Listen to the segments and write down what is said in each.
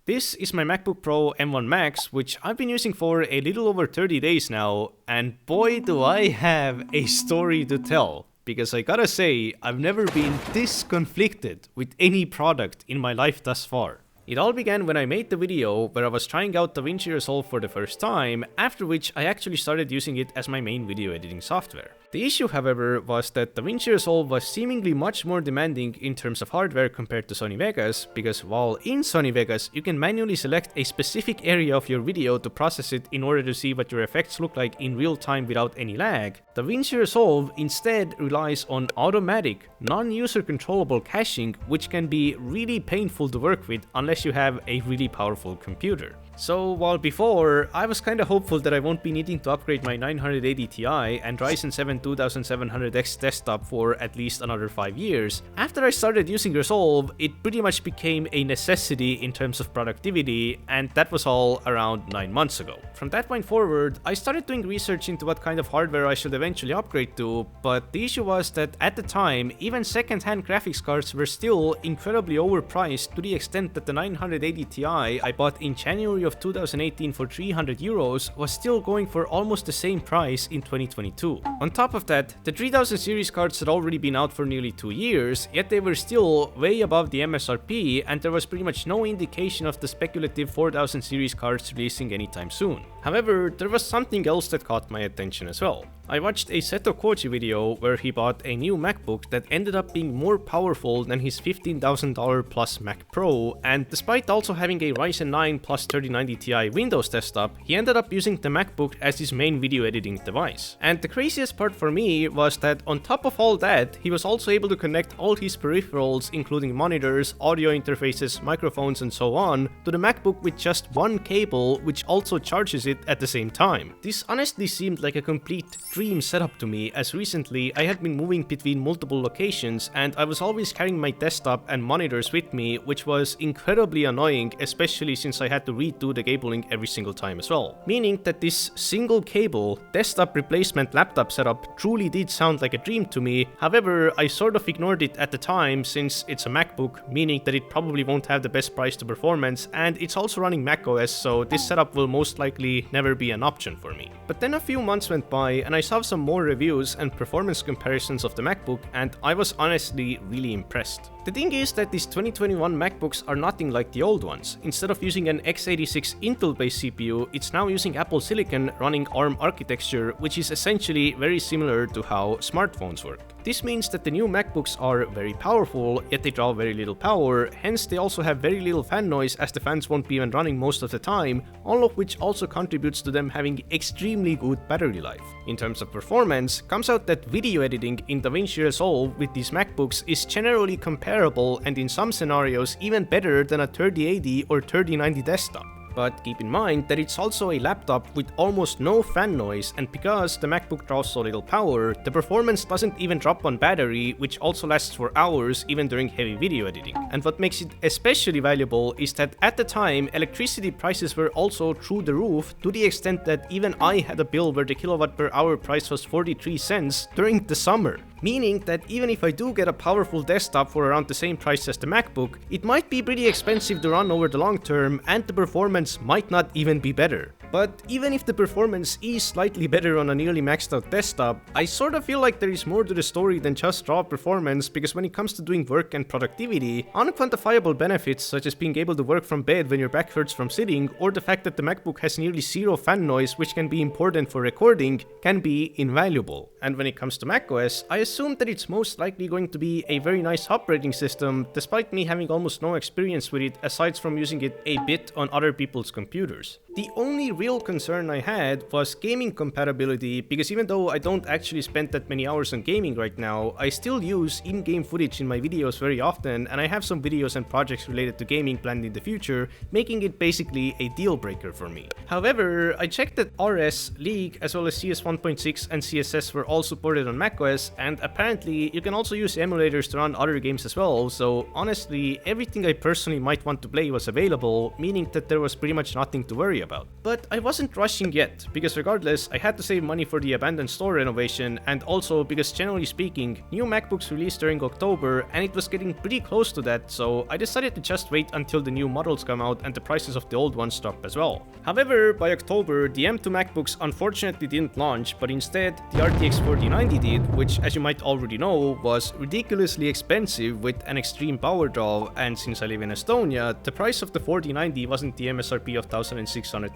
This is my MacBook Pro M1 Max, which I've been using for a little over 30 days now, and boy do I have a story to tell. Because I gotta say, I've never been this conflicted with any product in my life thus far. It all began when I made the video where I was trying out DaVinci Resolve for the first time, after which I actually started using it as my main video editing software. The issue, however, was that DaVinci Resolve was seemingly much more demanding in terms of hardware compared to Sony Vegas, because while in Sony Vegas you can manually select a specific area of your video to process it in order to see what your effects look like in real time without any lag, DaVinci Resolve instead relies on automatic, non-user controllable caching, which can be really painful to work with unless you have a really powerful computer. So while before, I was kinda hopeful that I won't be needing to upgrade my 980 Ti and Ryzen 7 2700X desktop for at least another 5 years, after I started using Resolve, it pretty much became a necessity in terms of productivity, and that was all around 9 months ago. From that point forward, I started doing research into what kind of hardware I should eventually upgrade to, but the issue was that at the time, even second-hand graphics cards were still incredibly overpriced to the extent that the 980 Ti I bought in January of 2018 for €300 was still going for almost the same price in 2022. On top of that, the 3000 series cards had already been out for nearly 2 years, yet they were still way above the MSRP, and there was pretty much no indication of the speculative 4000 series cards releasing anytime soon. However, there was something else that caught my attention as well. I watched a Seto Koji video where he bought a new MacBook that ended up being more powerful than his $15,000 plus Mac Pro, and despite also having a Ryzen 9 plus 3090 Ti Windows desktop, he ended up using the MacBook as his main video editing device. And the craziest part for me was that on top of all that, he was also able to connect all his peripherals, including monitors, audio interfaces, microphones, and so on, to the MacBook with just one cable, which also charges it at the same time. This honestly seemed like a complete dream setup to me, as recently I had been moving between multiple locations and I was always carrying my desktop and monitors with me, which was incredibly annoying, especially since I had to redo the cabling every single time as well. Meaning that this single cable desktop replacement laptop setup truly did sound like a dream to me. However, I sort of ignored it at the time since it's a MacBook, meaning that it probably won't have the best price to performance, and it's also running macOS, so this setup will most likely never be an option for me. But then a few months went by and I saw some more reviews and performance comparisons of the MacBook, and I was honestly really impressed. The thing is that these 2021 MacBooks are nothing like the old ones. Instead of using an x86 Intel-based CPU, it's now using Apple Silicon running ARM architecture, which is essentially very similar to how smartphones work. This means that the new MacBooks are very powerful, yet they draw very little power, hence they also have very little fan noise as the fans won't be even running most of the time, all of which also contributes to them having extremely good battery life. In terms of performance, comes out that video editing in DaVinci Resolve with these MacBooks is generally comparable and in some scenarios even better than a 3080 or 3090 desktop. But keep in mind that it's also a laptop with almost no fan noise, and because the MacBook draws so little power, the performance doesn't even drop on battery, which also lasts for hours even during heavy video editing. And what makes it especially valuable is that at the time, electricity prices were also through the roof, to the extent that even I had a bill where the kilowatt per hour price was 43 cents during the summer. Meaning that even if I do get a powerful desktop for around the same price as the MacBook, it might be pretty expensive to run over the long term, and the performance might not even be better. But even if the performance is slightly better on a nearly maxed out desktop, I sort of feel like there is more to the story than just raw performance, because when it comes to doing work and productivity, unquantifiable benefits such as being able to work from bed when your back hurts from sitting, or the fact that the MacBook has nearly zero fan noise, which can be important for recording, can be invaluable. And when it comes to macOS, I assume that it's most likely going to be a very nice operating system, despite me having almost no experience with it aside from using it a bit on other people's computers. The only real concern I had was gaming compatibility, because even though I don't actually spend that many hours on gaming right now, I still use in-game footage in my videos very often, and I have some videos and projects related to gaming planned in the future, making it basically a deal breaker for me. However, I checked that RS, League, as well as CS 1.6 and CSS were all supported on macOS, and apparently you can also use emulators to run other games as well, so honestly, everything I personally might want to play was available, meaning that there was pretty much nothing to worry about. But But I wasn't rushing yet, because regardless, I had to save money for the abandoned store renovation, and also because generally speaking, new MacBooks released during October and it was getting pretty close to that, so I decided to just wait until the new models come out and the prices of the old ones drop as well. However, by October, the M2 MacBooks unfortunately didn't launch, but instead the RTX 4090 did, which as you might already know, was ridiculously expensive with an extreme power draw, and since I live in Estonia, the price of the 4090 wasn't the MSRP of $1,600,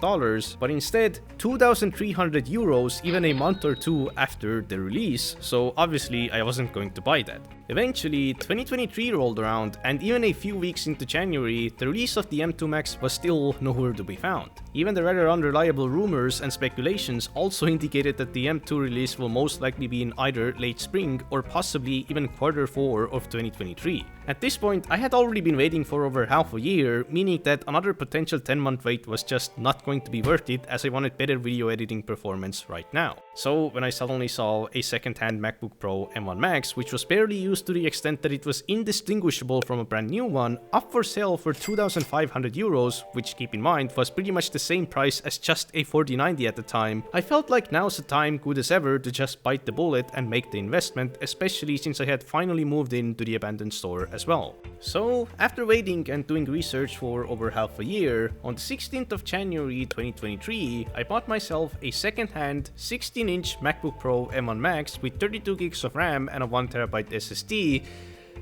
but instead 2,300 euros even a month or two after the release, so obviously I wasn't going to buy that. Eventually, 2023 rolled around, and even a few weeks into January, the release of the M2 Max was still nowhere to be found. Even the rather unreliable rumors and speculations also indicated that the M2 release will most likely be in either late spring or possibly even Q4 of 2023. At this point, I had already been waiting for over half a year, meaning that another potential 10-month wait was just not going to be worth it, as I wanted better video editing performance right now. So when I suddenly saw a second-hand MacBook Pro M1 Max, which was barely used to the extent that it was indistinguishable from a brand new one, up for sale for 2,500 euros, which keep in mind was pretty much the same price as just a 4090 at the time, I felt like now's the time, good as ever, to just bite the bullet and make the investment, especially since I had finally moved into the abandoned store as well. So, after waiting and doing research for over half a year, on the 16th of January 2023, I bought myself a second-hand 16-inch MacBook Pro M1 Max with 32 gigs of RAM and a 1TB SSD,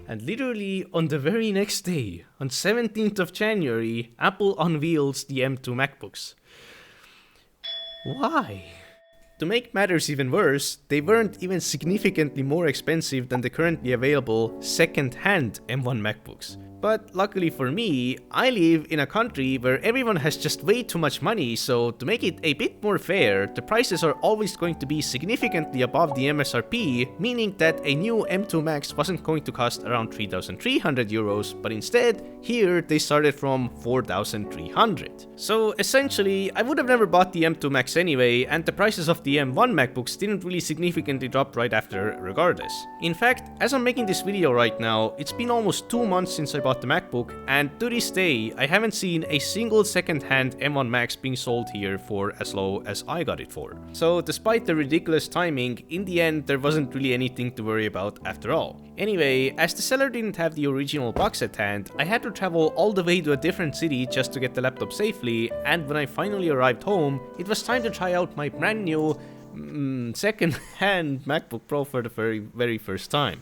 and literally on the very next day, on 17th of January, Apple unveils the M2 MacBooks. Why? To make matters even worse, they weren't even significantly more expensive than the currently available second-hand M1 MacBooks. But luckily for me, I live in a country where everyone has just way too much money, so to make it a bit more fair, the prices are always going to be significantly above the MSRP, meaning that a new M2 Max wasn't going to cost around 3,300 euros, but instead, here they started from 4,300. So essentially, I would have never bought the M2 Max anyway, and the prices of the M1 MacBooks didn't really significantly drop right after regardless. In fact, as I'm making this video right now, it's been almost 2 months since I bought the MacBook, and to this day, I haven't seen a single second-hand M1 Max being sold here for as low as I got it for. So despite the ridiculous timing, in the end there wasn't really anything to worry about after all. Anyway, as the seller didn't have the original box at hand, I had to travel all the way to a different city just to get the laptop safely, and when I finally arrived home, it was time to try out my brand new second-hand MacBook Pro for the very first time.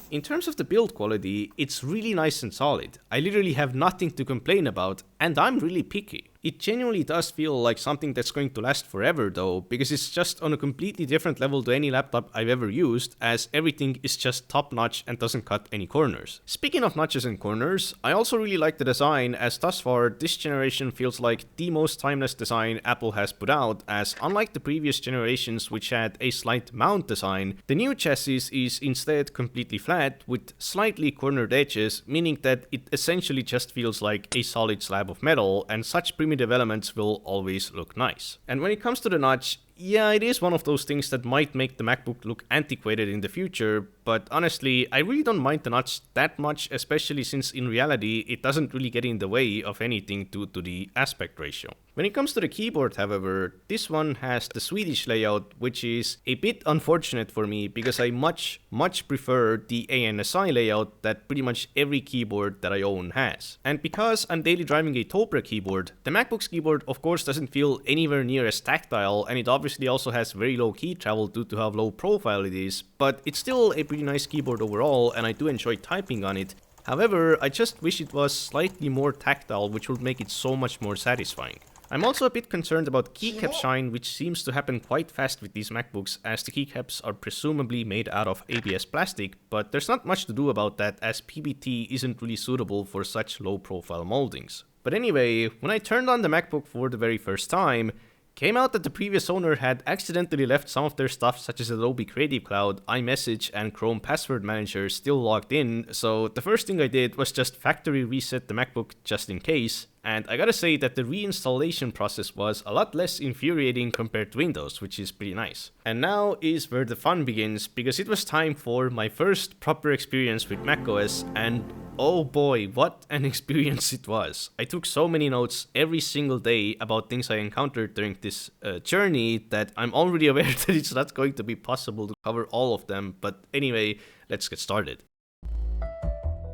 In terms of the build quality, it's really nice and solid. I literally have nothing to complain about, and I'm really picky. It genuinely does feel like something that's going to last forever though, because it's just on a completely different level to any laptop I've ever used, as everything is just top notch and doesn't cut any corners. Speaking of notches and corners, I also really like the design, as thus far this generation feels like the most timeless design Apple has put out, as unlike the previous generations which had a slight mount design, the new chassis is instead completely flat with slightly cornered edges, meaning that it essentially just feels like a solid slab of metal, and such primitive elements will always look nice. And when it comes to the notch, yeah, it is one of those things that might make the MacBook look antiquated in the future, but honestly, I really don't mind the notch that much, especially since in reality, it doesn't really get in the way of anything due to the aspect ratio. When it comes to the keyboard, however, this one has the Swedish layout, which is a bit unfortunate for me because I much prefer the ANSI layout that pretty much every keyboard that I own has. And because I'm daily driving a Topra keyboard, the MacBook's keyboard of course doesn't feel anywhere near as tactile, and it obviously also has very low key travel due to how low profile it is, but it's still a pretty nice keyboard overall, and I do enjoy typing on it. However, I just wish it was slightly more tactile, which would make it so much more satisfying. I'm also a bit concerned about keycap shine, which seems to happen quite fast with these MacBooks, as the keycaps are presumably made out of ABS plastic, but there's not much to do about that, as PBT isn't really suitable for such low profile moldings. But anyway, when I turned on the MacBook for the very first time, came out that the previous owner had accidentally left some of their stuff such as Adobe Creative Cloud, iMessage, and Chrome Password Manager still logged in, so the first thing I did was just factory reset the MacBook just in case, and I gotta say that the reinstallation process was a lot less infuriating compared to Windows, which is pretty nice. And now is where the fun begins, because it was time for my first proper experience with macOS, and oh boy, what an experience it was. I took so many notes every single day about things I encountered during this journey that I'm already aware that it's not going to be possible to cover all of them, but anyway, let's get started.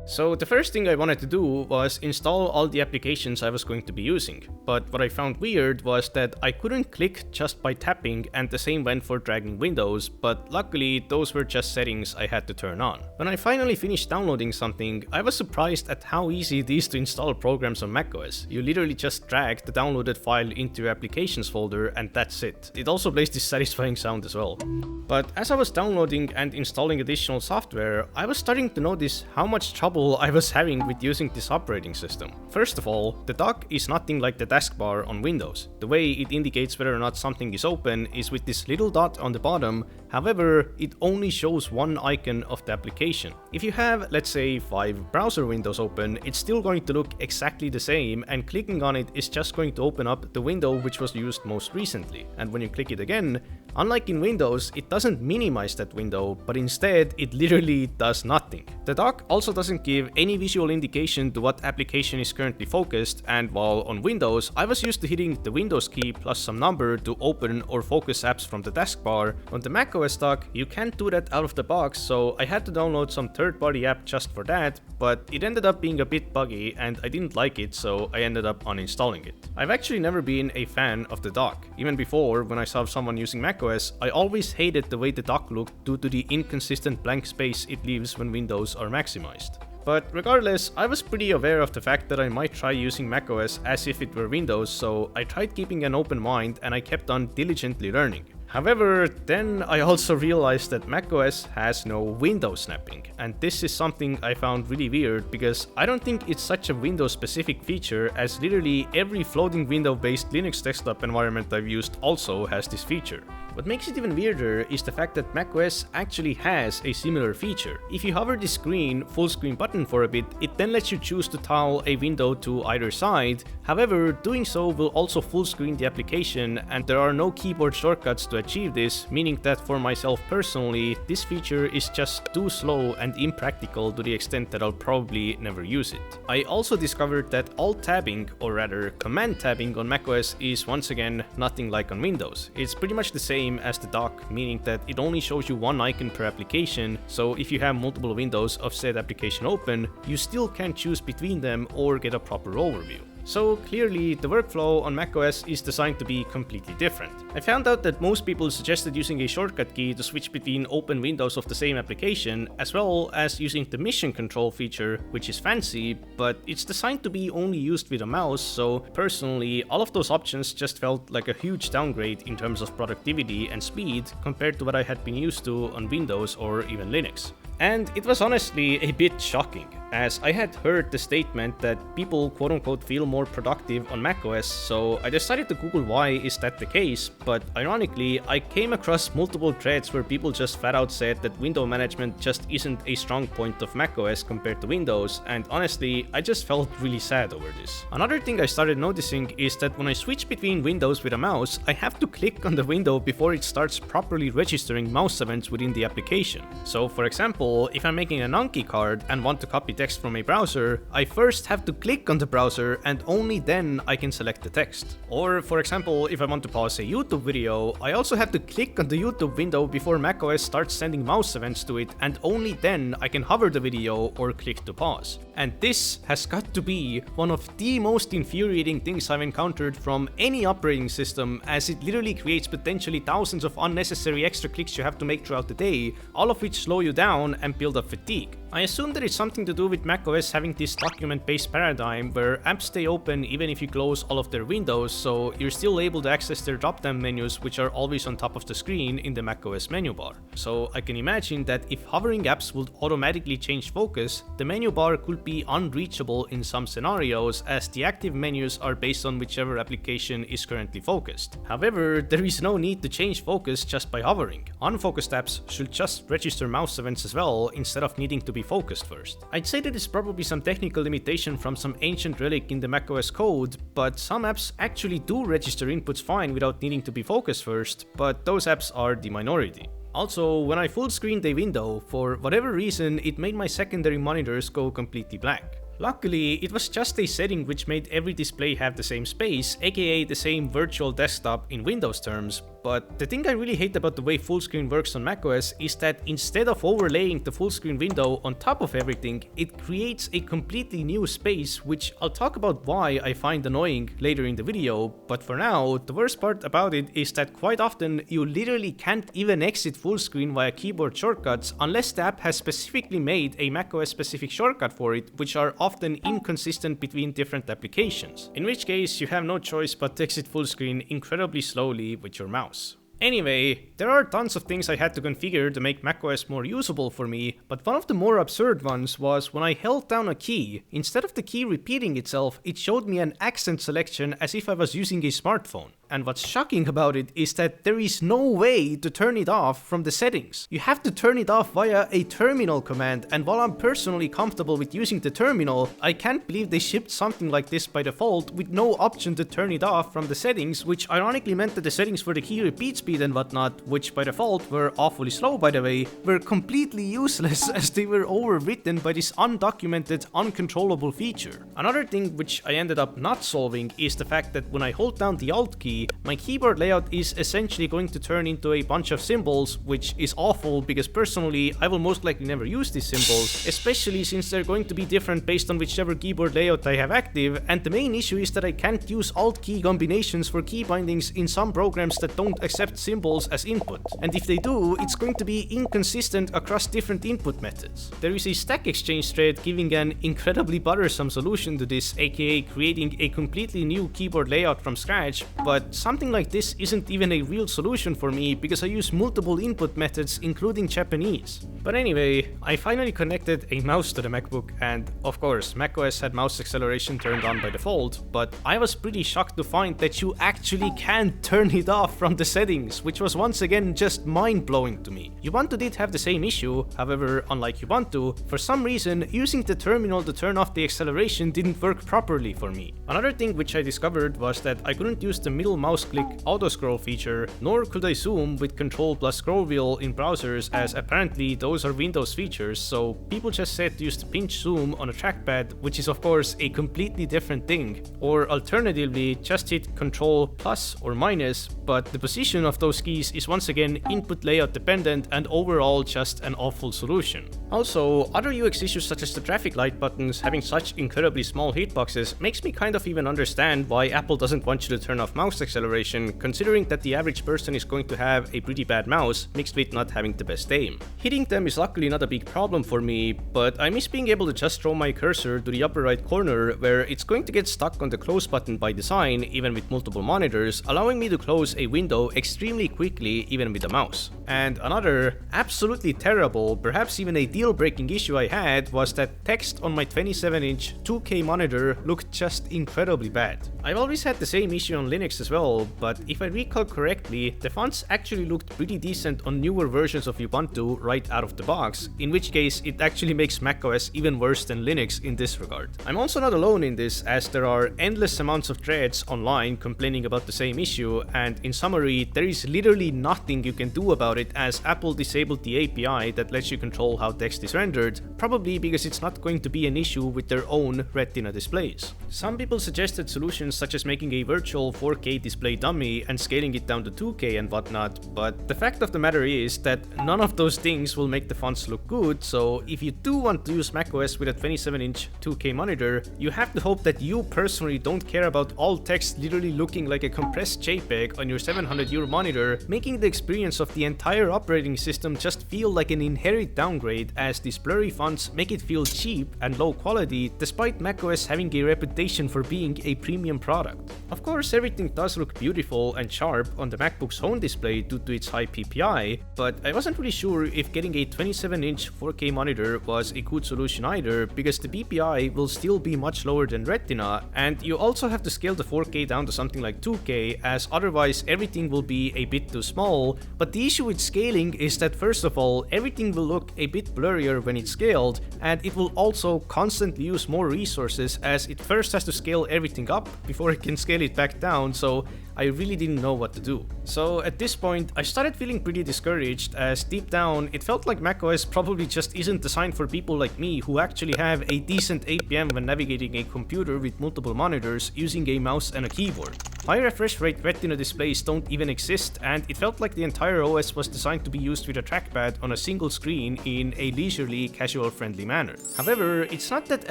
So the first thing I wanted to do was install all the applications I was going to be using, but what I found weird was that I couldn't click just by tapping, and the same went for dragging windows, but luckily those were just settings I had to turn on. When I finally finished downloading something, I was surprised at how easy it is to install programs on macOS. You literally just drag the downloaded file into your applications folder and that's it. It also plays this satisfying sound as well. But as I was downloading and installing additional software, I was starting to notice how much trouble I was having with using this operating system. First of all, the dock is nothing like the taskbar on Windows. The way it indicates whether or not something is open is with this little dot on the bottom. However, it only shows one icon of the application. If you have, let's say, 5 browser windows open, it's still going to look exactly the same, and clicking on it is just going to open up the window which was used most recently. And when you click it again, unlike in Windows, it doesn't minimize that window, but instead it literally does nothing. The dock also doesn't give any visual indication to what application is currently focused, and while on Windows, I was used to hitting the Windows key plus some number to open or focus apps from the taskbar. On the macOS dock, you can't do that out of the box, so I had to download some third-party app just for that, but it ended up being a bit buggy and I didn't like it, so I ended up uninstalling it. I've actually never been a fan of the dock. Even before, when I saw someone using macOS, I always hated the way the dock looked due to the inconsistent blank space it leaves when windows are maximized. But regardless, I was pretty aware of the fact that I might try using macOS as if it were Windows, so I tried keeping an open mind and I kept on diligently learning. However, then I also realized that macOS has no window snapping, and this is something I found really weird because I don't think it's such a Windows-specific feature, as literally every floating window-based Linux desktop environment I've used also has this feature. What makes it even weirder is the fact that macOS actually has a similar feature. If you hover the screen full screen button for a bit, it then lets you choose to toggle a window to either side. However, doing so will also full screen the application, and there are no keyboard shortcuts to achieve this, meaning that for myself personally, this feature is just too slow and impractical to the extent that I'll probably never use it. I also discovered that Alt tabbing, or rather Command tabbing on macOS is once again nothing like on Windows. It's pretty much the same as the dock, meaning that it only shows you one icon per application, so if you have multiple windows of said application open, you still can't choose between them or get a proper overview. So clearly, the workflow on macOS is designed to be completely different. I found out that most people suggested using a shortcut key to switch between open windows of the same application, as well as using the mission control feature, which is fancy, but it's designed to be only used with a mouse, so personally, all of those options just felt like a huge downgrade in terms of productivity and speed compared to what I had been used to on Windows or even Linux. And it was honestly a bit shocking, as I had heard the statement that people quote-unquote feel more productive on macOS, so I decided to Google why is that the case, but ironically, I came across multiple threads where people just flat out said that window management just isn't a strong point of macOS compared to Windows, and honestly, I just felt really sad over this. Another thing I started noticing is that when I switch between windows with a mouse, I have to click on the window before it starts properly registering mouse events within the application. So for example, if I'm making an Anki card and want to copy text from a browser, I first have to click on the browser and only then I can select the text. Or for example, if I want to pause a YouTube video, I also have to click on the YouTube window before macOS starts sending mouse events to it, and only then I can hover the video or click to pause. And this has got to be one of the most infuriating things I've encountered from any operating system, as it literally creates potentially thousands of unnecessary extra clicks you have to make throughout the day, all of which slow you down and build up fatigue. I assume that it's something to do with macOS having this document-based paradigm where apps stay open even if you close all of their windows, so you're still able to access their drop-down menus, which are always on top of the screen in the macOS menu bar. So I can imagine that if hovering apps would automatically change focus, the menu bar could be unreachable in some scenarios, as the active menus are based on whichever application is currently focused. However, there is no need to change focus just by hovering. Unfocused apps should just register mouse events as well, instead of needing to be focused first. I'd say that it's probably some technical limitation from some ancient relic in the macOS code, but some apps actually do register inputs fine without needing to be focused first, but those apps are the minority. Also, when I full screened a window, for whatever reason, it made my secondary monitors go completely black. Luckily, it was just a setting which made every display have the same space, aka the same virtual desktop in Windows terms, but the thing I really hate about the way full screen works on macOS is that instead of overlaying the full screen window on top of everything, it creates a completely new space, which I'll talk about why I find annoying later in the video, but for now, the worst part about it is that quite often you literally can't even exit full screen via keyboard shortcuts unless the app has specifically made a macOS specific shortcut for it, which are often inconsistent between different applications, in which case you have no choice but to exit full screen incredibly slowly with your mouse. Anyway, there are tons of things I had to configure to make macOS more usable for me, but one of the more absurd ones was when I held down a key, instead of the key repeating itself, it showed me an accent selection as if I was using a smartphone. And what's shocking about it is that there is no way to turn it off from the settings. You have to turn it off via a terminal command, and while I'm personally comfortable with using the terminal, I can't believe they shipped something like this by default with no option to turn it off from the settings, which ironically meant that the settings for the key repeat speed and whatnot, which by default were awfully slow by the way, were completely useless as they were overwritten by this undocumented, uncontrollable feature. Another thing which I ended up not solving is the fact that when I hold down the Alt key, my keyboard layout is essentially going to turn into a bunch of symbols, which is awful because personally I will most likely never use these symbols, especially since they're going to be different based on whichever keyboard layout I have active, and the main issue is that I can't use Alt key combinations for key bindings in some programs that don't accept symbols as input, and if they do, it's going to be inconsistent across different input methods. There is a Stack Exchange thread giving an incredibly bothersome solution to this, aka creating a completely new keyboard layout from scratch, but something like this isn't even a real solution for me because I use multiple input methods including Japanese. But anyway, I finally connected a mouse to the MacBook, and of course macOS had mouse acceleration turned on by default, but I was pretty shocked to find that you actually can turn it off from the settings, which was once again just mind-blowing to me. Ubuntu did have the same issue, however unlike Ubuntu, for some reason using the terminal to turn off the acceleration didn't work properly for me. Another thing which I discovered was that I couldn't use the middle mouse click autoscroll feature, nor could I zoom with Ctrl plus scroll wheel in browsers, as apparently those are Windows features, so people just said to use the pinch zoom on a trackpad, which is of course a completely different thing, or alternatively just hit Ctrl plus or minus, but the position of those keys is once again input layout dependent and overall just an awful solution. Also, other UX issues such as the traffic light buttons having such incredibly small hitboxes makes me kind of even understand why Apple doesn't want you to turn off mouse acceleration, considering that the average person is going to have a pretty bad mouse mixed with not having the best aim. Hitting them is luckily not a big problem for me, but I miss being able to just throw my cursor to the upper right corner where it's going to get stuck on the close button by design even with multiple monitors, allowing me to close a window extremely quickly even with a mouse. And another absolutely terrible, perhaps even a deal-breaking issue I had was that text on my 27-inch 2K monitor looked just incredibly bad. I've always had the same issue on Linux as well, but if I recall correctly, the fonts actually looked pretty decent on newer versions of Ubuntu right out of the box, in which case it actually makes macOS even worse than Linux in this regard. I'm also not alone in this, as there are endless amounts of threads online complaining about the same issue, and in summary, there is literally nothing you can do about it as Apple disabled the API that lets you control how text is rendered, probably because it's not going to be an issue with their own Retina displays. Some people suggested solutions such as making a virtual 4K display dummy and scaling it down to 2K and whatnot, but the fact of the matter is that none of those things will make the fonts look good, so if you do want to use macOS with a 27-inch 2K monitor, you have to hope that you personally don't care about all text literally looking like a compressed JPEG on your €700 monitor, making the experience of the entire operating system just feel like an inherent downgrade, as these blurry fonts make it feel cheap and low quality despite macOS having a reputation for being a premium product. Of course, everything does does look beautiful and sharp on the MacBook's home display due to its high PPI, but I wasn't really sure if getting a 27-inch 4K monitor was a good solution either, because the PPI will still be much lower than Retina, and you also have to scale the 4K down to something like 2K, as otherwise everything will be a bit too small. But the issue with scaling is that first of all, everything will look a bit blurrier when it's scaled, and it will also constantly use more resources as it first has to scale everything up before it can scale it back down, so I really didn't know what to do. So at this point, I started feeling pretty discouraged, as deep down, it felt like macOS probably just isn't designed for people like me who actually have a decent APM when navigating a computer with multiple monitors using a mouse and a keyboard. High refresh rate Retina displays don't even exist, and it felt like the entire OS was designed to be used with a trackpad on a single screen in a leisurely, casual-friendly manner. However, it's not that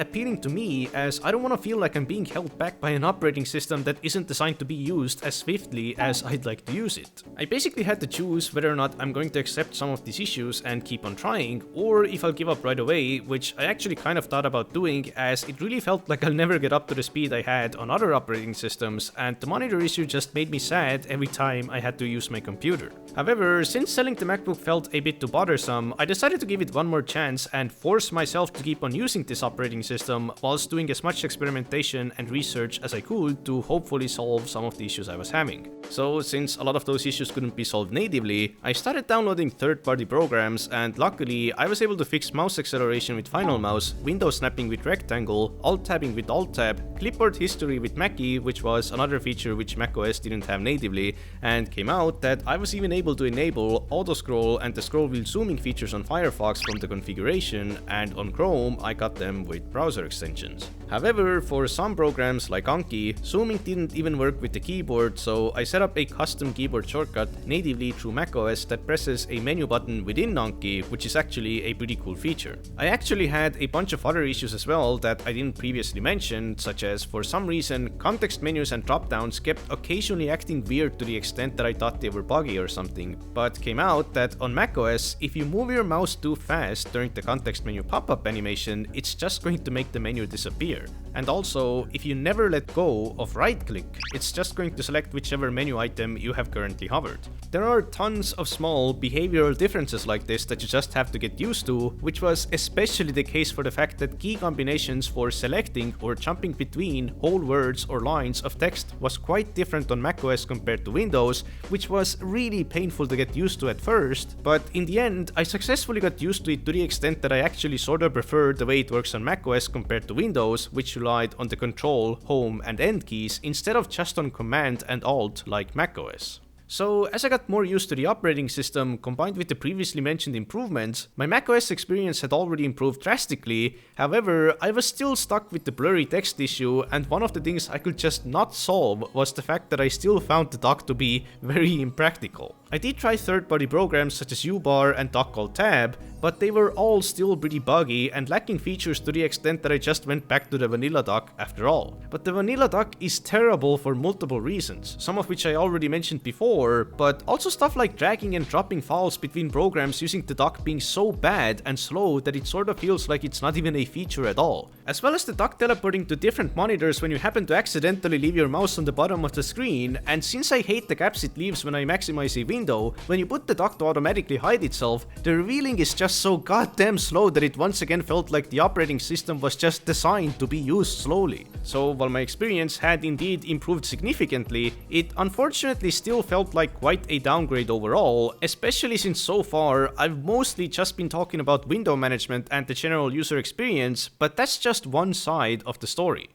appealing to me, as I don't want to feel like I'm being held back by an operating system that isn't designed to be used as swiftly as I'd like to use it. I basically had to choose whether or not I'm going to accept some of these issues and keep on trying, or if I'll give up right away, which I actually kind of thought about doing, as it really felt like I'll never get up to the speed I had on other operating systems, and the monitor issue just made me sad every time I had to use my computer. However, since selling the MacBook felt a bit too bothersome, I decided to give it one more chance and force myself to keep on using this operating system whilst doing as much experimentation and research as I could to hopefully solve some of the issues I was having. So since a lot of those issues couldn't be solved natively, I started downloading third-party programs, and luckily I was able to fix mouse acceleration with Final Mouse, window snapping with Rectangle, alt-tabbing with Alt-Tab, clipboard history with Mackie, which was another feature which macOS didn't have natively, and came out that I was even able to enable autoscroll and the scroll wheel zooming features on Firefox from the configuration, and on Chrome I got them with browser extensions. However, for some programs like Anki, zooming didn't even work with the keyboard, so I set up a custom keyboard shortcut natively through macOS that presses a menu button within Anki, which is actually a pretty cool feature. I actually had a bunch of other issues as well that I didn't previously mention, such as for some reason context menus and dropdowns kept occasionally acting weird to the extent that I thought they were buggy or something, but came out that on macOS, if you move your mouse too fast during the context menu pop-up animation, it's just going to make the menu disappear. And also, if you never let go of right-click, it's just going to select whichever menu item you have currently hovered. There are tons of small behavioral differences like this that you just have to get used to, which was especially the case for the fact that key combinations for selecting or jumping between whole words or lines of text was quite different on macOS compared to Windows, which was really painful to get used to at first, but in the end, I successfully got used to it to the extent that I actually sort of prefer the way it works on macOS compared to Windows, which relied on the Control, Home, and End keys instead of just on Command and Alt like macOS. So, as I got more used to the operating system, combined with the previously mentioned improvements, my macOS experience had already improved drastically. However, I was still stuck with the blurry text issue, and one of the things I could just not solve was the fact that I still found the dock to be very impractical. I did try third-party programs such as uBar and dock-alt-tab, but they were all still pretty buggy and lacking features to the extent that I just went back to the vanilla dock after all. But the vanilla dock is terrible for multiple reasons, some of which I already mentioned before, but also stuff like dragging and dropping files between programs using the dock being so bad and slow that it sort of feels like it's not even a feature at all. As well as the dock teleporting to different monitors when you happen to accidentally leave your mouse on the bottom of the screen, and since I hate the gaps it leaves when I maximize a window, when you put the dock to automatically hide itself, the revealing is just so goddamn slow that it once again felt like the operating system was just designed to be used slowly. So while my experience had indeed improved significantly, it unfortunately still felt like quite a downgrade overall, especially since so far I've mostly just been talking about window management and the general user experience, but that's just one side of the story.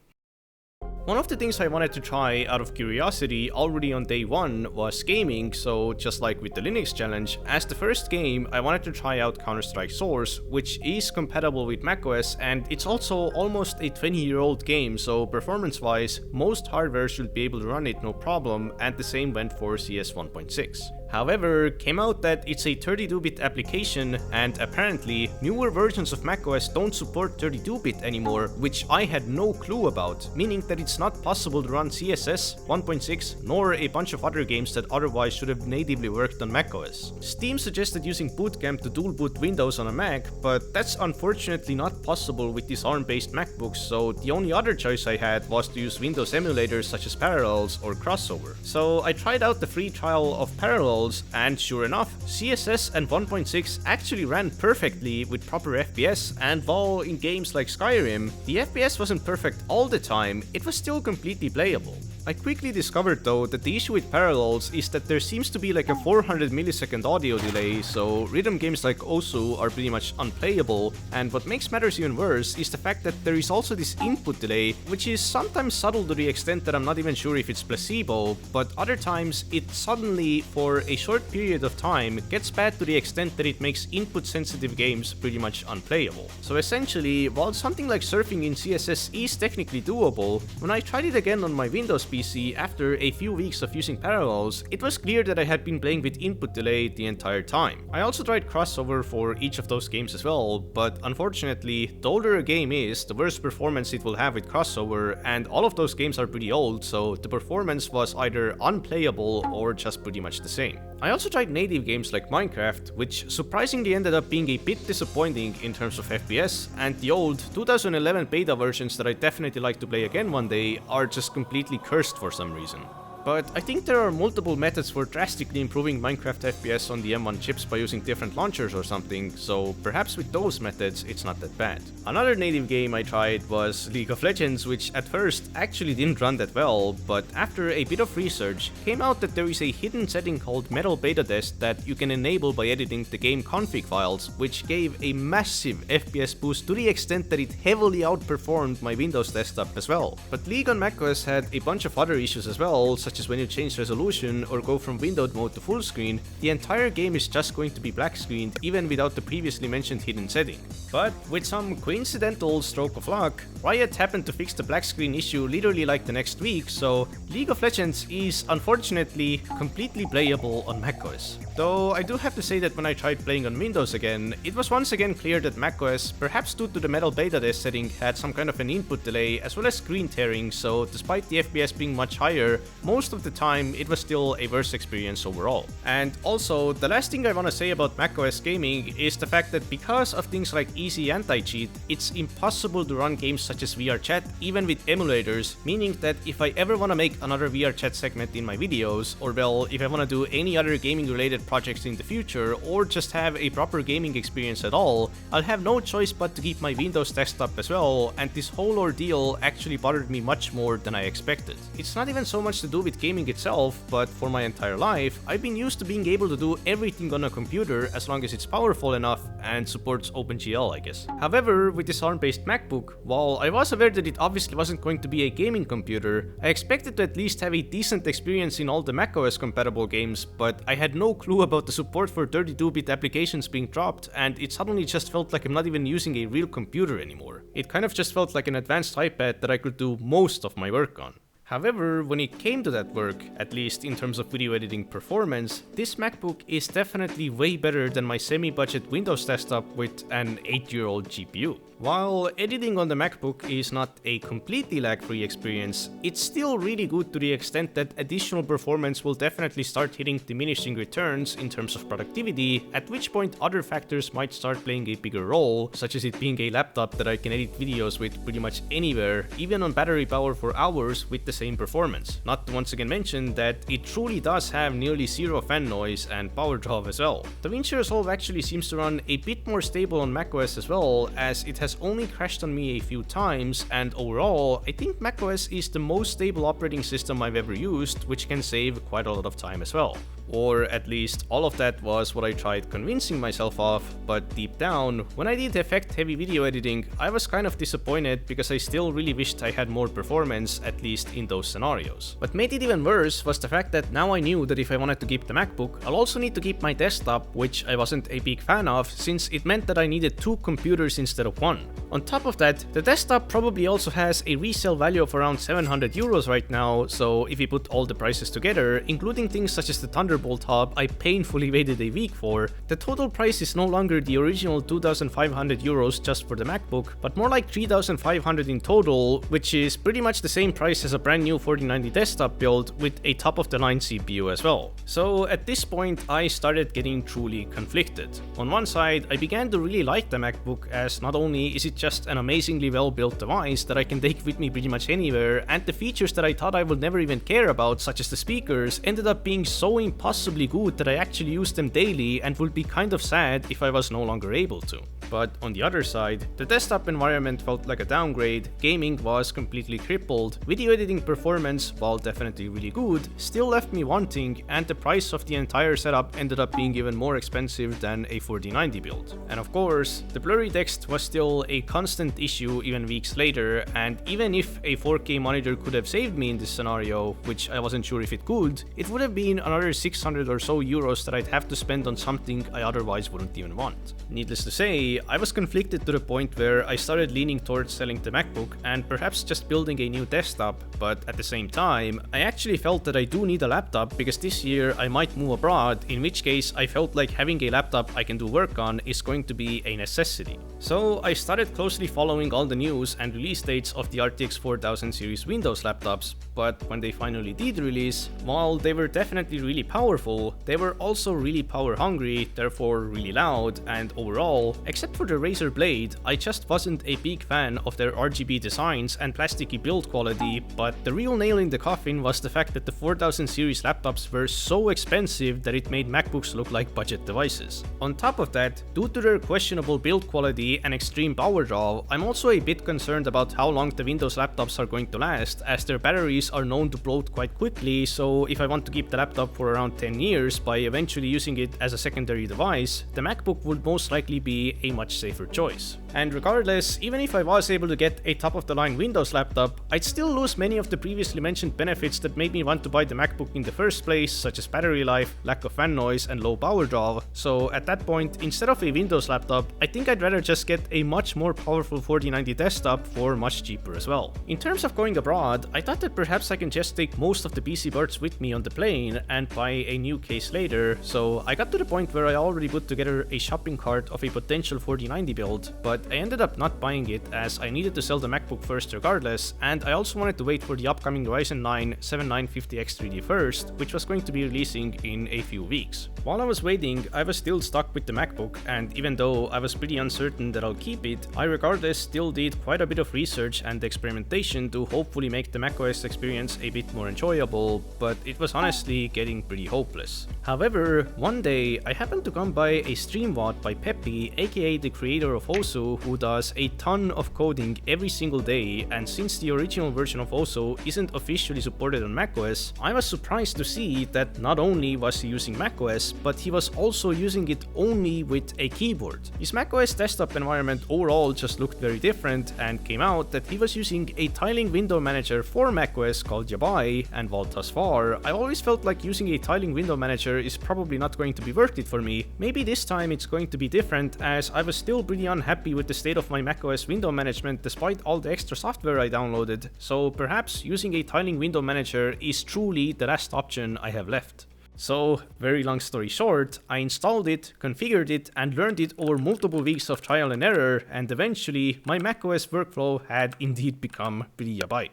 One of the things I wanted to try out of curiosity already on day one was gaming, so just like with the Linux challenge, as the first game I wanted to try out Counter-Strike Source, which is compatible with macOS, and it's also almost a 20-year-old game, so performance-wise, most hardware should be able to run it no problem, and the same went for CS 1.6. However, came out that it's a 32-bit application, and apparently newer versions of macOS don't support 32-bit anymore, which I had no clue about, meaning that it's not possible to run CSS, 1.6, nor a bunch of other games that otherwise should have natively worked on macOS. Steam suggested using Boot Camp to dual boot Windows on a Mac, but that's unfortunately not possible with these ARM-based MacBooks, so the only other choice I had was to use Windows emulators such as Parallels or Crossover. So I tried out the free trial of Parallels, and sure enough, CSS and 1.6 actually ran perfectly with proper FPS, and while in games like Skyrim, the FPS wasn't perfect all the time, it was still completely playable. I quickly discovered though that the issue with Parallels is that there seems to be like a 400 millisecond audio delay, so rhythm games like Osu are pretty much unplayable, and what makes matters even worse is the fact that there is also this input delay, which is sometimes subtle to the extent that I'm not even sure if it's placebo, but other times it suddenly, for a short period of time, gets bad to the extent that it makes input sensitive games pretty much unplayable. So essentially, while something like surfing in CSS is technically doable, when I tried it again on my Windows PC after a few weeks of using Parallels, it was clear that I had been playing with input delay the entire time. I also tried Crossover for each of those games as well, but unfortunately, the older a game is, the worse performance it will have with Crossover, and all of those games are pretty old, so the performance was either unplayable or just pretty much the same. I also tried native games like Minecraft, which surprisingly ended up being a bit disappointing in terms of FPS, and the old 2011 beta versions that I definitely like to play again one day are just completely cursed for some reason. But I think there are multiple methods for drastically improving Minecraft FPS on the M1 chips by using different launchers or something, so perhaps with those methods it's not that bad. Another native game I tried was League of Legends, which at first actually didn't run that well, but after a bit of research, came out that there is a hidden setting called Metal Beta Test that you can enable by editing the game config files, which gave a massive FPS boost to the extent that it heavily outperformed my Windows desktop as well. But League on macOS had a bunch of other issues as well, such as when you change resolution or go from windowed mode to full screen, the entire game is just going to be black screened even without the previously mentioned hidden setting. But with some coincidental stroke of luck, Riot happened to fix the black screen issue literally like the next week, so League of Legends is unfortunately completely playable on macOS. Though I do have to say that when I tried playing on Windows again, it was once again clear that macOS, perhaps due to the Metal Beta Test setting, had some kind of an input delay as well as screen tearing, so despite the FPS being much higher, most of the time it was still a worse experience overall. And also, the last thing I want to say about macOS gaming is the fact that because of things like easy anti-cheat, it's impossible to run games such as VR chat even with emulators, meaning that if I ever want to make another VR chat segment in my videos, or well, if I want to do any other gaming related projects in the future, or just have a proper gaming experience at all, I'll have no choice but to keep my Windows desktop as well, and this whole ordeal actually bothered me much more than I expected. It's not even so much to do with gaming itself, but for my entire life, I've been used to being able to do everything on a computer as long as it's powerful enough and supports OpenGL, I guess. However, with this ARM-based MacBook, while I was aware that it obviously wasn't going to be a gaming computer, I expected to at least have a decent experience in all the macOS compatible games, but I had no clue about the support for 32-bit applications being dropped, and it suddenly just felt like I'm not even using a real computer anymore. It kind of just felt like an advanced iPad that I could do most of my work on. However, when it came to that work, at least in terms of video editing performance, this MacBook is definitely way better than my semi-budget Windows desktop with an 8-year-old GPU. While editing on the MacBook is not a completely lag-free experience, it's still really good to the extent that additional performance will definitely start hitting diminishing returns in terms of productivity, at which point other factors might start playing a bigger role, such as it being a laptop that I can edit videos with pretty much anywhere, even on battery power for hours with the same performance. Not to once again mention that it truly does have nearly zero fan noise and power draw as well. DaVinci Resolve actually seems to run a bit more stable on macOS as well, as it has only crashed on me a few times, and overall, I think macOS is the most stable operating system I've ever used, which can save quite a lot of time as well. Or at least all of that was what I tried convincing myself of, but deep down, when I did effect-heavy video editing, I was kind of disappointed because I still really wished I had more performance, at least in those scenarios. What made it even worse was the fact that now I knew that if I wanted to keep the MacBook, I'll also need to keep my desktop, which I wasn't a big fan of since it meant that I needed 2 computers instead of 1. On top of that, the desktop probably also has a resale value of around 700 euros right now, so if you put all the prices together, including things such as the Thunderbolt hub I painfully waited a week for, the total price is no longer the original 2,500 euros just for the MacBook, but more like 3,500 in total, which is pretty much the same price as a brand new 4090 desktop build with a top-of-the-line CPU as well. So at this point, I started getting truly conflicted. On one side, I began to really like the MacBook, as not only is it just an amazingly well-built device that I can take with me pretty much anywhere, and the features that I thought I would never even care about, such as the speakers, ended up being so impossibly good that I actually use them daily and would be kind of sad if I was no longer able to. But on the other side, the desktop environment felt like a downgrade, gaming was completely crippled, video editing performance, while definitely really good, still left me wanting, and the price of the entire setup ended up being even more expensive than a 4090 build. And of course, the blurry text was still a constant issue even weeks later, and even if a 4K monitor could have saved me in this scenario, which I wasn't sure if it could, it would have been another 600 or so euros that I'd have to spend on something I otherwise wouldn't even want. Needless to say, I was conflicted to the point where I started leaning towards selling the MacBook and perhaps just building a new desktop, but at the same time, I actually felt that I do need a laptop because this year I might move abroad, in which case I felt like having a laptop I can do work on is going to be a necessity. So I started closely following all the news and release dates of the RTX 4000 series Windows laptops, but when they finally did release, while they were definitely really powerful, they were also really power hungry, therefore really loud, and overall, except for the Razer Blade, I just wasn't a big fan of their RGB designs and plasticky build quality, but the real nail in the coffin was the fact that the 4000 series laptops were so expensive that it made MacBooks look like budget devices. On top of that, due to their questionable build quality and extreme power draw, I'm also a bit concerned about how long the Windows laptops are going to last, as their batteries are known to bloat quite quickly, so if I want to keep the laptop for around 10 years by eventually using it as a secondary device, the MacBook would most likely be a much safer choice. And regardless, even if I was able to get a top-of-the-line Windows laptop, I'd still lose many of the previously mentioned benefits that made me want to buy the MacBook in the first place, such as battery life, lack of fan noise, and low power draw. So at that point, instead of a Windows laptop, I think I'd rather just get a much more powerful 4090 desktop for much cheaper as well. In terms of going abroad, I thought that perhaps I can just take most of the PC parts with me on the plane and buy a new case later, so I got to the point where I already put together a shopping cart of a potential 4090 build, but I ended up not buying it as I needed to sell the MacBook first regardless, and I also wanted to wait for the upcoming Ryzen 9 7950X3D first, which was going to be releasing in a few weeks. While I was waiting, I was still stuck with the MacBook, and even though I was pretty uncertain that I'll keep it, I regardless still did quite a bit of research and experimentation to hopefully make the macOS experience a bit more enjoyable, but it was honestly getting pretty hopeless. However, one day I happened to come by a stream VOD by Peppy, aka the creator of Osu, who does a ton of coding every single day, and since the original version of Osu isn't officially supported on macOS, I was surprised to see that not only was he using macOS, but he was also using it only with a keyboard. His macOS desktop environment overall just looked very different, and came out that he was using a tiling window manager for macOS called Yabai, and while thus far, I always felt like using a tiling window manager is probably not going to be worth it for me. Maybe this time it's going to be different, as I was still pretty unhappy with the state of my macOS window management despite all the extra software I downloaded, so perhaps using a tiling window manager is truly the last option I have left. So, very long story short, I installed it, configured it, and learned it over multiple weeks of trial and error, and eventually my macOS workflow had indeed become pretty yabai.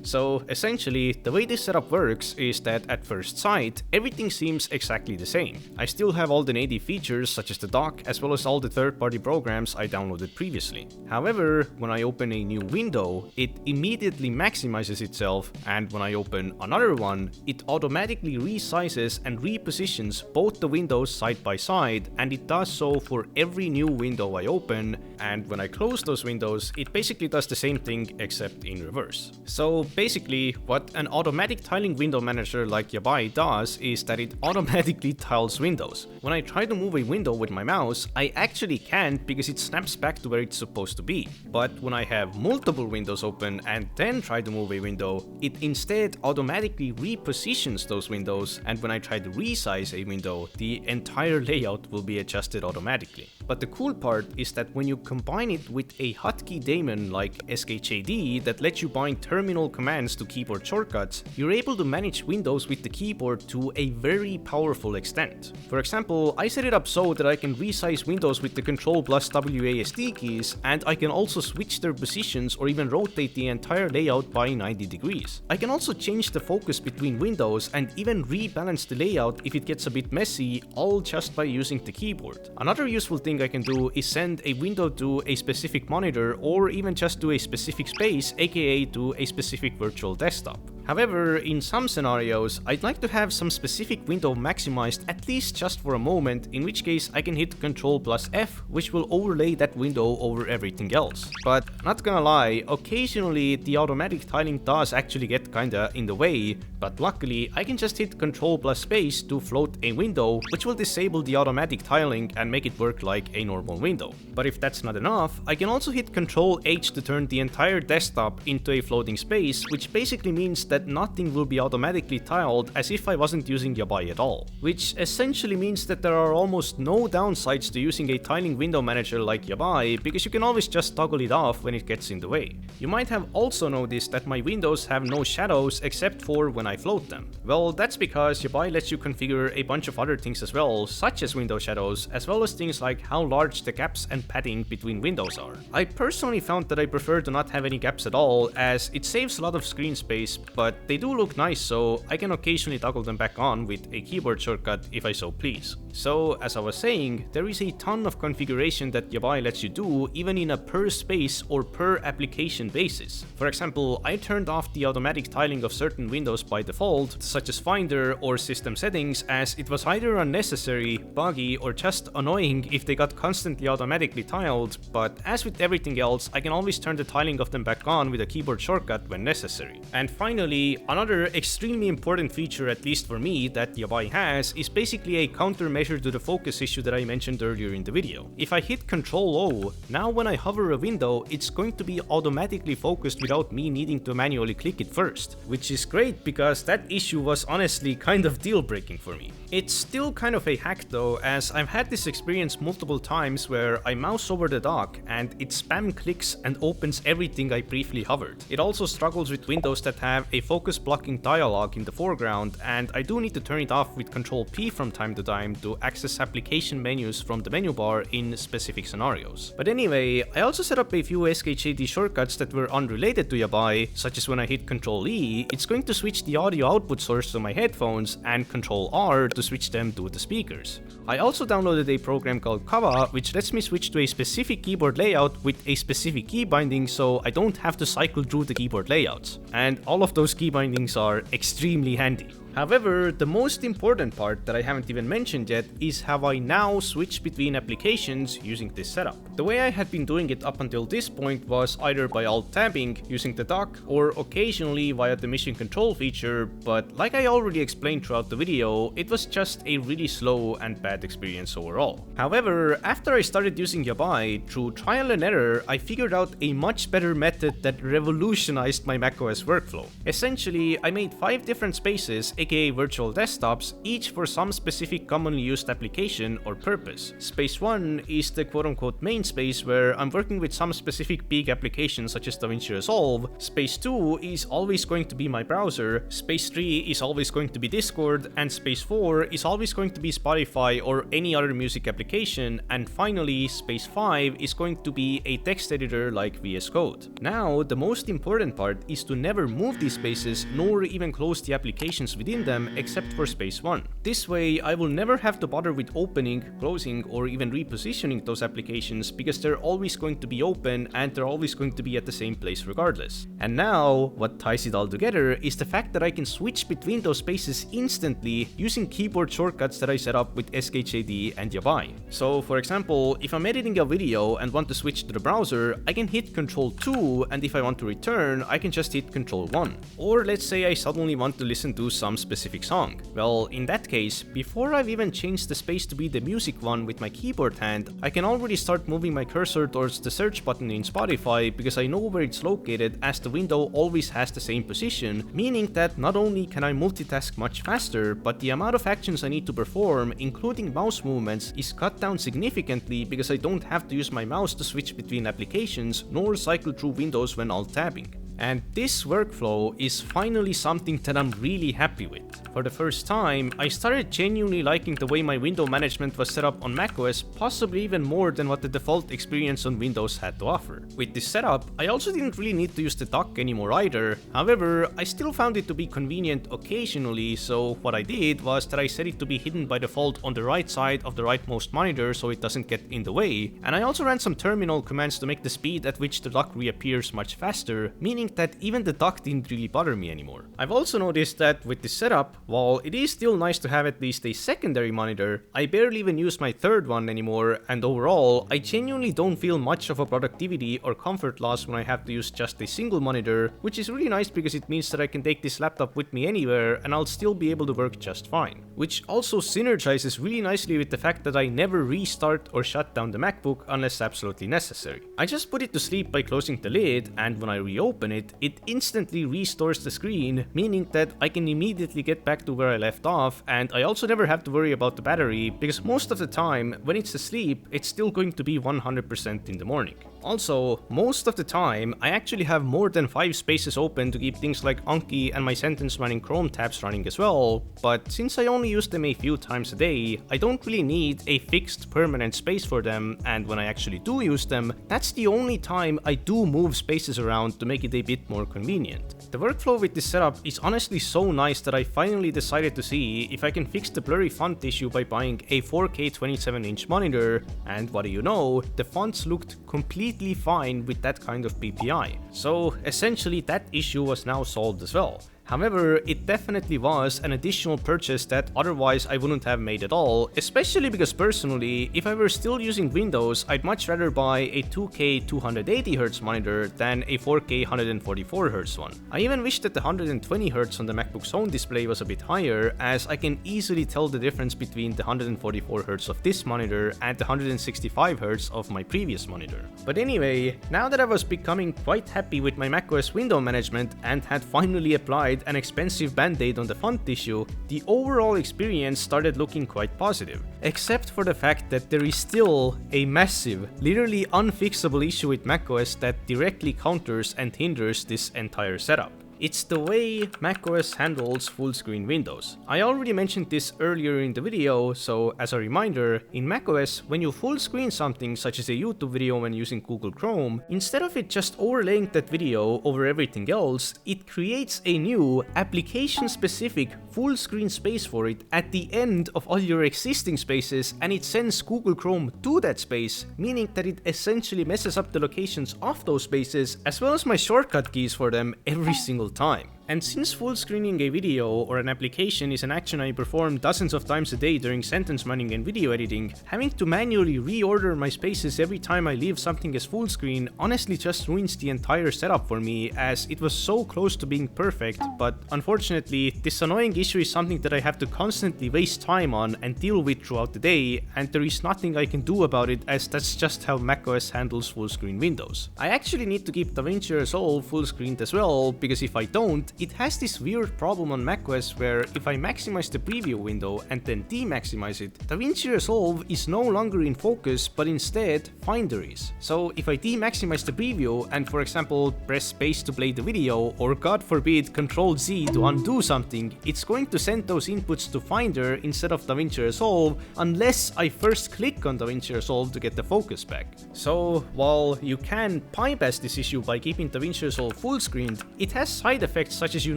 So essentially, the way this setup works is that at first sight, everything seems exactly the same. I still have all the native features such as the dock, as well as all the third-party programs I downloaded previously. However, when I open a new window, it immediately maximizes itself, and when I open another one, it automatically resizes and repositions both the windows side by side, and it does so for every new window I open, and when I close those windows, it basically does the same thing except in reverse. So Basically, what an automatic tiling window manager like Yabai does is that it automatically tiles windows. When I try to move a window with my mouse, I actually can't because it snaps back to where it's supposed to be. But when I have multiple windows open and then try to move a window, it instead automatically repositions those windows, and when I try to resize a window, the entire layout will be adjusted automatically. But the cool part is that when you combine it with a hotkey daemon like skhd that lets you bind terminal commands to keyboard shortcuts, you're able to manage windows with the keyboard to a very powerful extent. For example, I set it up so that I can resize windows with the Ctrl plus WASD keys, and I can also switch their positions or even rotate the entire layout by 90 degrees. I can also change the focus between windows and even rebalance the layout if it gets a bit messy, all just by using the keyboard. Another useful thing I can do is send a window to a specific monitor or even just to a specific space, aka to a specific virtual desktop. However, in some scenarios, I'd like to have some specific window maximized at least just for a moment, in which case I can hit Ctrl plus F, which will overlay that window over everything else. But not gonna lie, occasionally the automatic tiling does actually get kinda in the way, but luckily I can just hit Ctrl plus space to float a window, which will disable the automatic tiling and make it work like a normal window. But if that's not enough, I can also hit Ctrl H to turn the entire desktop into a floating space, which basically means that nothing will be automatically tiled as if I wasn't using Yabai at all. Which essentially means that there are almost no downsides to using a tiling window manager like Yabai, because you can always just toggle it off when it gets in the way. You might have also noticed that my windows have no shadows except for when I float them. Well, that's because Yabai lets you configure a bunch of other things as well, such as window shadows, as well as things like how large the gaps and padding between windows are. I personally found that I prefer to not have any gaps at all, as it saves a lot of screen space, but they do look nice, so I can occasionally toggle them back on with a keyboard shortcut if I so please. So, as I was saying, there is a ton of configuration that Yabai lets you do, even in a per space or per application basis. For example, I turned off the automatic tiling of certain windows by default, such as Finder or System Settings, as it was either unnecessary, buggy, or just annoying if they got constantly automatically tiled, but as with everything else, I can always turn the tiling of them back on with a keyboard shortcut when necessary. And finally, another extremely important feature, at least for me, that Yabai has is basically a countermeasure to the focus issue that I mentioned earlier in the video. If I hit Ctrl O, now when I hover a window, it's going to be automatically focused without me needing to manually click it first, which is great because that issue was honestly kind of deal breaking for me. It's still kind of a hack though, as I've had this experience multiple times where I mouse over the dock and it spam clicks and opens everything I briefly hovered. It also struggles with windows that have a focus blocking dialog in the foreground, and I do need to turn it off with Ctrl P from time to time to access application menus from the menu bar in specific scenarios. But anyway, I also set up a few skhd shortcuts that were unrelated to Yabai, such as when I hit Ctrl E, it's going to switch the audio output source to my headphones, and Ctrl R to switch them to the speakers. I also downloaded a program called Kawa, which lets me switch to a specific keyboard layout with a specific key binding, so I don't have to cycle through the keyboard layouts. And all of those key bindings are extremely handy. However, the most important part that I haven't even mentioned yet is how I now switch between applications using this setup. The way I had been doing it up until this point was either by alt-tabbing using the dock or occasionally via the mission control feature, but like I already explained throughout the video, it was just a really slow and bad experience overall. However, after I started using Yabai, through trial and error, I figured out a much better method that revolutionized my macOS workflow. Essentially, I made 5 different spaces, aka virtual desktops, each for some specific commonly used application or purpose. Space 1 is the quote-unquote main space where I'm working with some specific big applications such as DaVinci Resolve. Space 2 is always going to be my browser, Space 3 is always going to be Discord, and Space 4 is always going to be Spotify or any other music application, and finally Space 5 is going to be a text editor like VS Code. Now, the most important part is to never move these spaces nor even close the applications within within them except for space 1. This way, I will never have to bother with opening, closing, or even repositioning those applications because they're always going to be open and they're always going to be at the same place regardless. And now, what ties it all together is the fact that I can switch between those spaces instantly using keyboard shortcuts that I set up with skhd and Yabai. So for example, if I'm editing a video and want to switch to the browser, I can hit Ctrl 2, and if I want to return, I can just hit Ctrl 1. Or let's say I suddenly want to listen to some specific song. Well, in that case, before I've even changed the space to be the music one with my keyboard hand, I can already start moving my cursor towards the search button in Spotify because I know where it's located, as the window always has the same position, meaning that not only can I multitask much faster, but the amount of actions I need to perform, including mouse movements, is cut down significantly because I don't have to use my mouse to switch between applications nor cycle through windows when alt-tabbing. And this workflow is finally something that I'm really happy with. For the first time, I started genuinely liking the way my window management was set up on macOS, possibly even more than what the default experience on Windows had to offer. With this setup, I also didn't really need to use the dock anymore either. However, I still found it to be convenient occasionally, so what I did was that I set it to be hidden by default on the right side of the rightmost monitor so it doesn't get in the way. And I also ran some terminal commands to make the speed at which the dock reappears much faster, meaning that even the dock didn't really bother me anymore. I've also noticed that with this setup, while it is still nice to have at least a secondary monitor, I barely even use my third one anymore, and overall, I genuinely don't feel much of a productivity or comfort loss when I have to use just a single monitor, which is really nice because it means that I can take this laptop with me anywhere and I'll still be able to work just fine. Which also synergizes really nicely with the fact that I never restart or shut down the MacBook unless absolutely necessary. I just put it to sleep by closing the lid, and when I reopen it, it instantly restores the screen, meaning that I can immediately get back to where I left off, and I also never have to worry about the battery because most of the time, when it's asleep, it's still going to be 100% in the morning. Also, most of the time, I actually have more than 5 spaces open to keep things like Anki and my sentence running Chrome tabs running as well, but since I only use them a few times a day, I don't really need a fixed permanent space for them, and when I actually do use them, that's the only time I do move spaces around to make it a bit more convenient. The workflow with this setup is honestly so nice that I finally decided to see if I can fix the blurry font issue by buying a 4K 27-inch monitor, and what do you know, the fonts looked completely fine with that kind of PPI. So essentially that issue was now solved as well. However, it definitely was an additional purchase that otherwise I wouldn't have made at all, especially because personally, if I were still using Windows, I'd much rather buy a 2K 280Hz monitor than a 4K 144Hz one. I even wish that the 120Hz on the MacBook's home display was a bit higher, as I can easily tell the difference between the 144Hz of this monitor and the 165Hz of my previous monitor. But anyway, now that I was becoming quite happy with my macOS window management and had finally applied an expensive band-aid on the font issue, the overall experience started looking quite positive. Except for the fact that there is still a massive, literally unfixable issue with macOS that directly counters and hinders this entire setup. It's the way macOS handles full-screen windows. I already mentioned this earlier in the video, so as a reminder, in macOS, when you full screen something such as a YouTube video when using Google Chrome, instead of it just overlaying that video over everything else, it creates a new application-specific full screen space for it at the end of all your existing spaces, and it sends Google Chrome to that space, meaning that it essentially messes up the locations of those spaces as well as my shortcut keys for them every single time. And since full screening a video or an application is an action I perform dozens of times a day during sentence running and video editing, having to manually reorder my spaces every time I leave something as full screen honestly just ruins the entire setup for me, as it was so close to being perfect, but unfortunately this annoying issue is something that I have to constantly waste time on and deal with throughout the day, and there is nothing I can do about it, as that's just how macOS handles full screen windows. I actually need to keep DaVinci Resolve full screened as well, because if I don't, it has this weird problem on macOS where if I maximize the preview window and then de-maximize it, DaVinci Resolve is no longer in focus, but instead Finder is. So if I de-maximize the preview and for example press space to play the video, or god forbid Ctrl Z to undo something, it's going to send those inputs to Finder instead of DaVinci Resolve unless I first click on DaVinci Resolve to get the focus back. So while you can bypass this issue by keeping DaVinci Resolve full screened, it has side effects such as you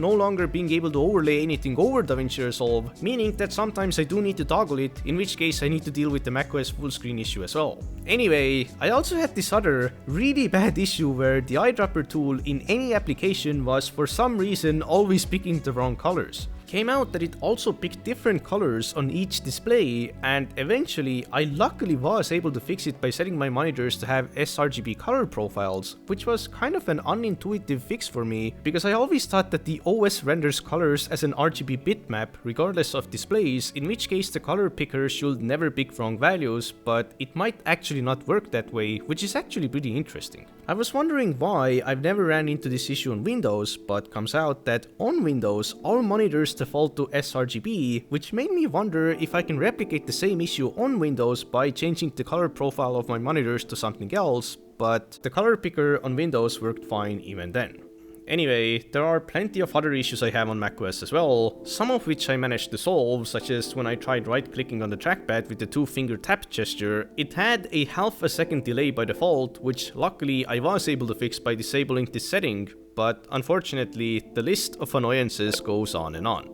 no longer being able to overlay anything over DaVinci Resolve, meaning that sometimes I do need to toggle it, in which case I need to deal with the macOS Fullscreen issue as well. Anyway, I also had this other really bad issue where the Eyedropper tool in any application was for some reason always picking the wrong colors. Came out that it also picked different colors on each display, and eventually I luckily was able to fix it by setting my monitors to have sRGB color profiles, which was kind of an unintuitive fix for me because I always thought that the OS renders colors as an RGB bitmap regardless of displays, in which case the color picker should never pick wrong values, but it might actually not work that way, which is actually pretty interesting. I was wondering why I've never ran into this issue on Windows, but comes out that on Windows all monitors default to sRGB, which made me wonder if I can replicate the same issue on Windows by changing the color profile of my monitors to something else, but the color picker on Windows worked fine even then. Anyway, there are plenty of other issues I have on macOS as well, some of which I managed to solve, such as when I tried right-clicking on the trackpad with the 2-finger tap gesture, it had a half a second delay by default, which luckily I was able to fix by disabling this setting, but unfortunately the list of annoyances goes on and on.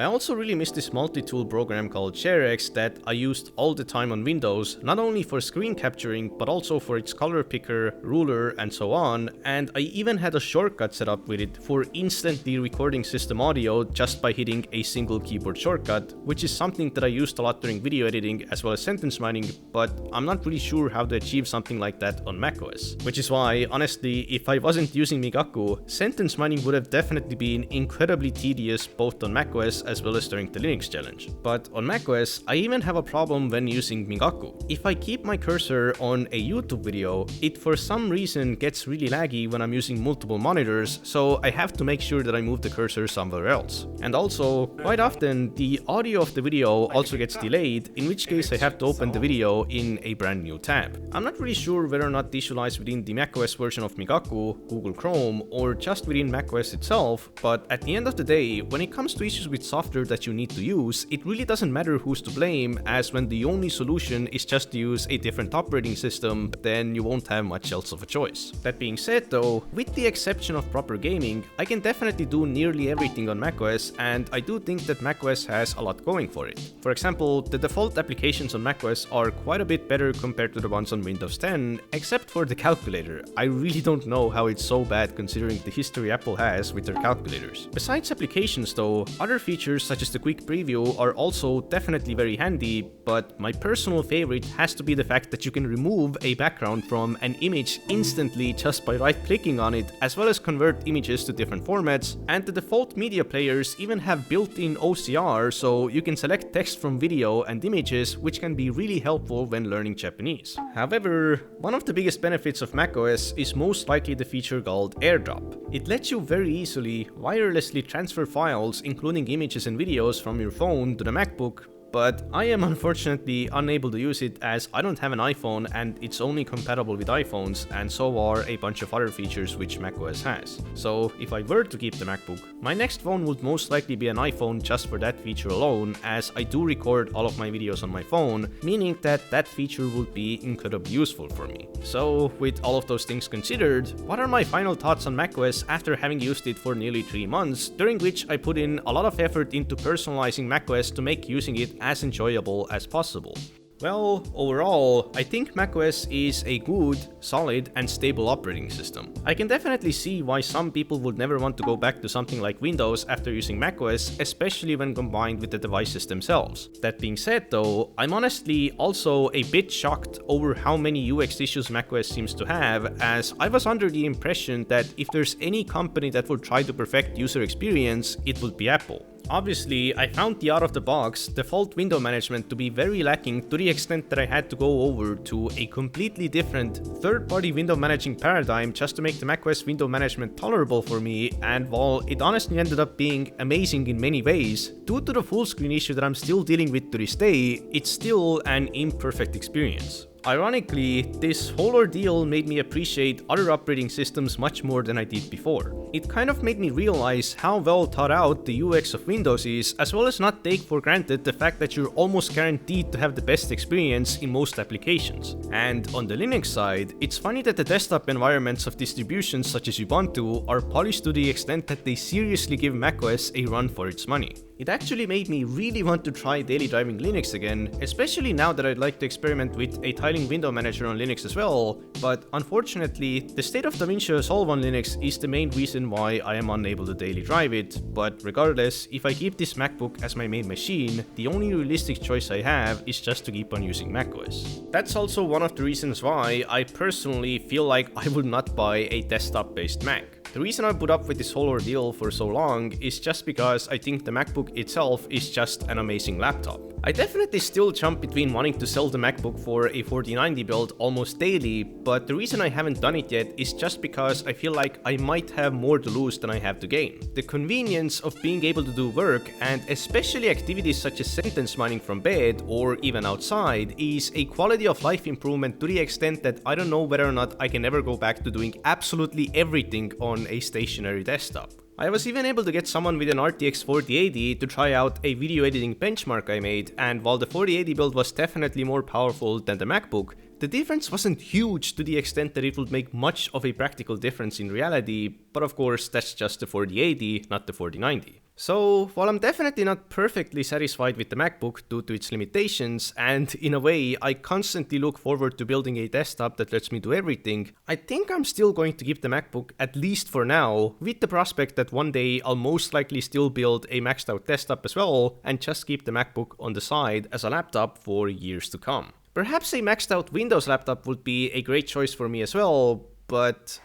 I also really miss this multi-tool program called ShareX that I used all the time on Windows, not only for screen capturing, but also for its color picker, ruler, and so on, and I even had a shortcut set up with it for instantly recording system audio just by hitting a single keyboard shortcut, which is something that I used a lot during video editing as well as sentence mining, but I'm not really sure how to achieve something like that on macOS. Which is why, honestly, if I wasn't using Migaku, sentence mining would have definitely been incredibly tedious both on macOS as well as during the Linux challenge. But on macOS, I even have a problem when using Migaku. If I keep my cursor on a YouTube video, it for some reason gets really laggy when I'm using multiple monitors, so I have to make sure that I move the cursor somewhere else. And also, quite often, the audio of the video also gets delayed, in which case I have to open the video in a brand new tab. I'm not really sure whether or not the issue lies within the macOS version of Migaku, Google Chrome, or just within macOS itself, but at the end of the day, when it comes to issues with software that you need to use, it really doesn't matter who's to blame, as when the only solution is just to use a different operating system, then you won't have much else of a choice. That being said though, with the exception of proper gaming, I can definitely do nearly everything on macOS, and I do think that macOS has a lot going for it. For example, the default applications on macOS are quite a bit better compared to the ones on Windows 10, except for the calculator. I really don't know how it's so bad considering the history Apple has with their calculators. Besides applications though, other features such as the quick preview are also definitely very handy, but my personal favorite has to be the fact that you can remove a background from an image instantly just by right-clicking on it, as well as convert images to different formats, and the default media players even have built-in OCR, so you can select text from video and images, which can be really helpful when learning Japanese. However, one of the biggest benefits of macOS is most likely the feature called AirDrop. It lets you very easily wirelessly transfer files, including images and videos, from your phone to the MacBook, but I am unfortunately unable to use it as I don't have an iPhone and it's only compatible with iPhones, and so are a bunch of other features which macOS has. So if I were to keep the MacBook, my next phone would most likely be an iPhone just for that feature alone, as I do record all of my videos on my phone, meaning that that feature would be incredibly useful for me. So with all of those things considered, what are my final thoughts on macOS after having used it for nearly 3 months, during which I put in a lot of effort into personalizing macOS to make using it as enjoyable as possible? Well, overall, I think macOS is a good, solid, and stable operating system. I can definitely see why some people would never want to go back to something like Windows after using macOS, especially when combined with the devices themselves. That being said though, I'm honestly also a bit shocked over how many UX issues macOS seems to have, as I was under the impression that if there's any company that would try to perfect user experience, it would be Apple. Obviously, I found the out-of-the-box default window management to be very lacking to the extent that I had to go over to a completely different third-party window managing paradigm just to make the macOS window management tolerable for me, and while it honestly ended up being amazing in many ways, due to the full screen issue that I'm still dealing with to this day, it's still an imperfect experience. ironically, this whole ordeal made me appreciate other operating systems much more than I did before. It kind of made me realize how well thought out the UX of Windows is, as well as not take for granted the fact that you're almost guaranteed to have the best experience in most applications. And on the Linux side, it's funny that the desktop environments of distributions such as Ubuntu are polished to the extent that they seriously give macOS a run for its money. It actually made me really want to try daily driving Linux again, especially now that I'd like to experiment with a tiling window manager on Linux as well, but unfortunately, the state of DaVinci Resolve on Linux is the main reason why I am unable to daily drive it, but regardless, if I keep this MacBook as my main machine, the only realistic choice I have is just to keep on using macOS. That's also one of the reasons why I personally feel like I would not buy a desktop-based Mac. The reason I put up with this whole ordeal for so long is just because I think the MacBook itself is just an amazing laptop. I definitely still jump between wanting to sell the MacBook for a 4090 build almost daily, but the reason I haven't done it yet is just because I feel like I might have more to lose than I have to gain. The convenience of being able to do work, and especially activities such as sentence mining from bed or even outside, is a quality of life improvement to the extent that I don't know whether or not I can ever go back to doing absolutely everything on a stationary desktop. I was even able to get someone with an RTX 4080 to try out a video editing benchmark I made, and while the 4080 build was definitely more powerful than the MacBook, the difference wasn't huge to the extent that it would make much of a practical difference in reality, but of course that's just the 4080, not the 4090. So, while I'm definitely not perfectly satisfied with the MacBook due to its limitations, and in a way I constantly look forward to building a desktop that lets me do everything, I think I'm still going to keep the MacBook at least for now, with the prospect that one day I'll most likely still build a maxed out desktop as well, and just keep the MacBook on the side as a laptop for years to come. Perhaps a maxed out Windows laptop would be a great choice for me as well, but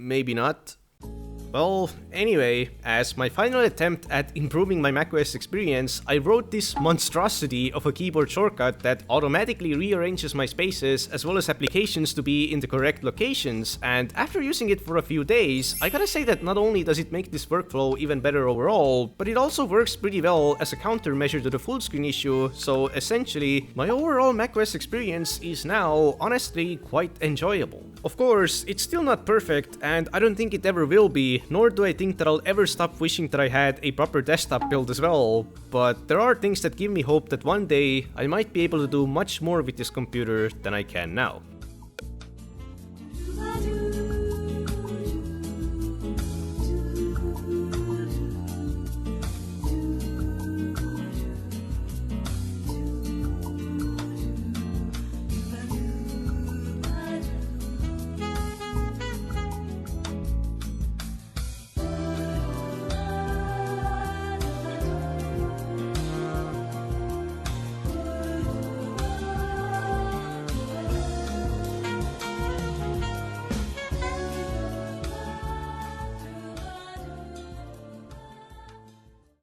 maybe not. Well, anyway, as my final attempt at improving my macOS experience, I wrote this monstrosity of a keyboard shortcut that automatically rearranges my spaces as well as applications to be in the correct locations, and after using it for a few days, I gotta say that not only does it make this workflow even better overall, but it also works pretty well as a countermeasure to the full screen issue, so essentially, my overall macOS experience is now honestly quite enjoyable. Of course, it's still not perfect, and I don't think it ever will be, nor do I think that I'll ever stop wishing that I had a proper desktop build as well, but there are things that give me hope that one day I might be able to do much more with this computer than I can now.